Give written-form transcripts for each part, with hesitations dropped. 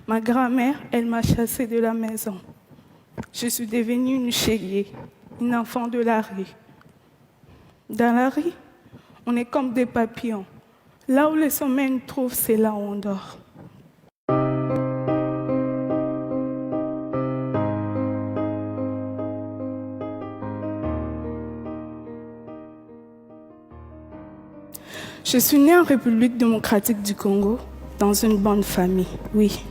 Ma grand-mère, elle m'a chassée de la maison. Je suis devenue une chélier, une enfant de la rue. Dans la rue, on est comme des papillons. Là où le sommeil nous trouve, c'est là où on dort. Je suis née en République démocratique du Congo, dans une bonne famille, oui.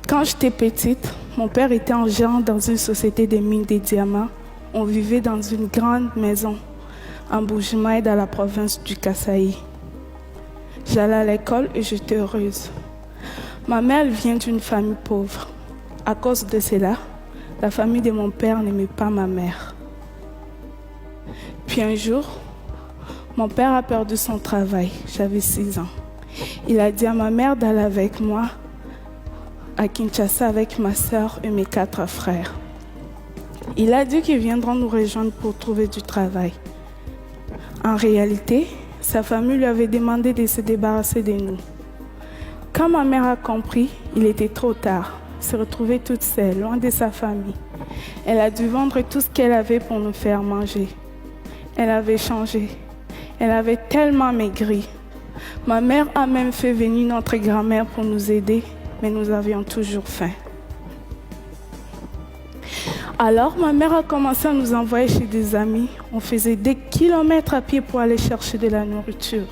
Quand j'étais petite, mon père était en gérant dans une société de mines de diamants. On vivait dans une grande maison à Mbujimayi, dans la province du Kasaï. J'allais à l'école et j'étais heureuse. Ma mère vient d'une famille pauvre. À cause de cela, la famille de mon père n'aimait pas ma mère. Puis un jour, mon père a perdu son travail. J'avais 6 ans. Il a dit à ma mère d'aller avec moi à Kinshasa avec ma sœur et mes 4 frères. Il a dit qu'ils viendront nous rejoindre pour trouver du travail. En réalité, sa famille lui avait demandé de se débarrasser de nous. Quand ma mère a compris, il était trop tard. Elle se retrouvait toute seule, loin de sa famille. Elle a dû vendre tout ce qu'elle avait pour nous faire manger. Elle avait changé. Elle avait tellement maigri. Ma mère a même fait venir notre grand-mère pour nous aider, mais nous avions toujours faim. Alors, ma mère a commencé à nous envoyer chez des amis. On faisait des kilomètres à pied pour aller chercher de la nourriture.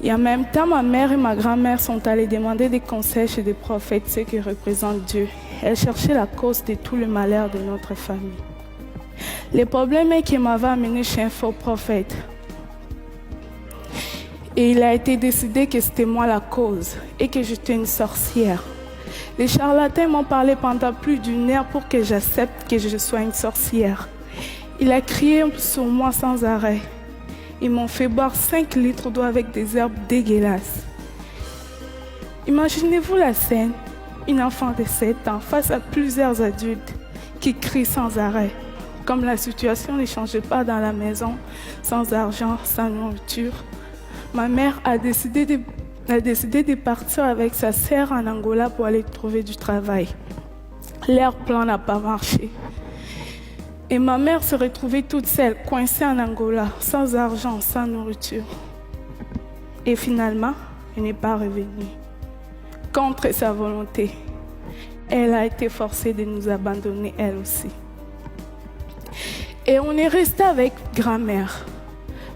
Et en même temps, ma mère et ma grand-mère sont allées demander des conseils chez des prophètes, ceux qui représentent Dieu. Elles cherchaient la cause de tout le malheur de notre famille. Le problème est qu'elle m'avait amené chez un faux prophète. Et il a été décidé que c'était moi la cause et que j'étais une sorcière. Les charlatans m'ont parlé pendant plus d'1 heure pour que j'accepte que je sois une sorcière. Il a crié sur moi sans arrêt. Ils m'ont fait boire 5 litres d'eau avec des herbes dégueulasses. Imaginez-vous la scène, une enfant de 7 ans face à plusieurs adultes qui crient sans arrêt. Comme la situation ne changeait pas dans la maison, sans argent, sans nourriture, ma mère a décidé de partir avec sa sœur en Angola pour aller trouver du travail. Leur plan n'a pas marché. Et ma mère se retrouvait toute seule, coincée en Angola, sans argent, sans nourriture. Et finalement, elle n'est pas revenue. Contre sa volonté, elle a été forcée de nous abandonner elle aussi. Et on est resté avec grand-mère.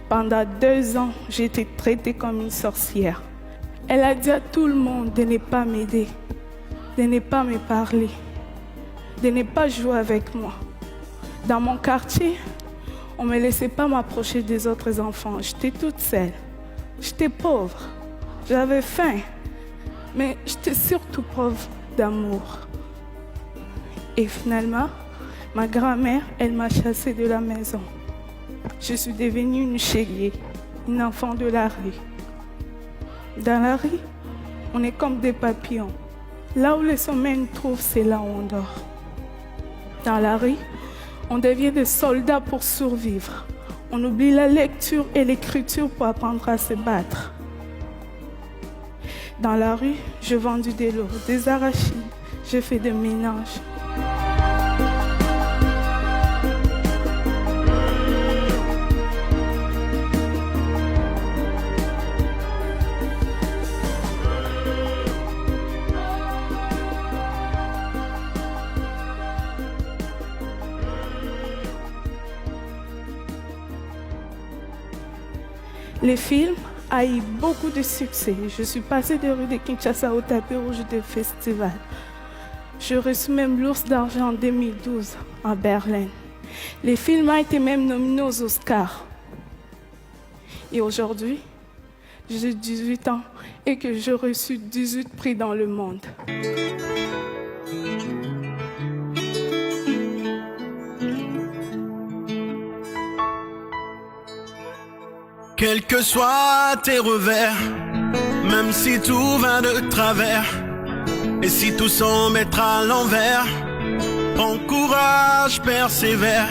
Pendant 2 ans, j'ai été traitée comme une sorcière. Elle a dit à tout le monde de ne pas m'aider, de ne pas me parler, de ne pas jouer avec moi. Dans mon quartier, on ne me laissait pas m'approcher des autres enfants. J'étais toute seule. J'étais pauvre. J'avais faim. Mais j'étais surtout pauvre d'amour. Et finalement, ma grand-mère, elle m'a chassée de la maison. Je suis devenue une chélier, une enfant de la rue. Dans la rue, on est comme des papillons. Là où le sommeil nous trouve, c'est là où on dort. Dans la rue, on devient des soldats pour survivre. On oublie la lecture et l'écriture pour apprendre à se battre. Dans la rue, je vends du délo, des arachides, je fais des mélanges. Le film a eu beaucoup de succès. Je suis passée des rues de Kinshasa au tapis rouge des festivals. J'ai reçu même l'Ours d'argent en 2012 à Berlin. Le film a été même nominé aux Oscars. Et aujourd'hui, j'ai 18 ans et que j'ai reçu 18 prix dans le monde. Quels que soient tes revers, même si tout va de travers, et si tout semble être à l'envers, prends courage, persévère.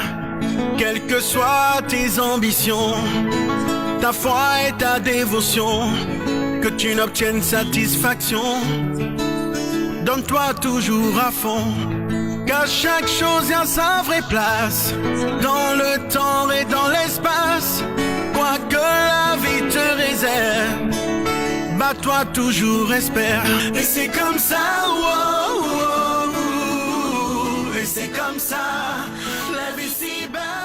Quelles que soient tes ambitions, ta foi et ta dévotion, que tu n'obtiennes satisfaction. Donne-toi toujours à fond, car chaque chose a sa vraie place, dans le temps et dans l'espace, quoi que la vie te réserve, bats-toi toujours, espère. Et c'est comme ça, wow, wow, wow, et c'est comme ça, la vie si belle.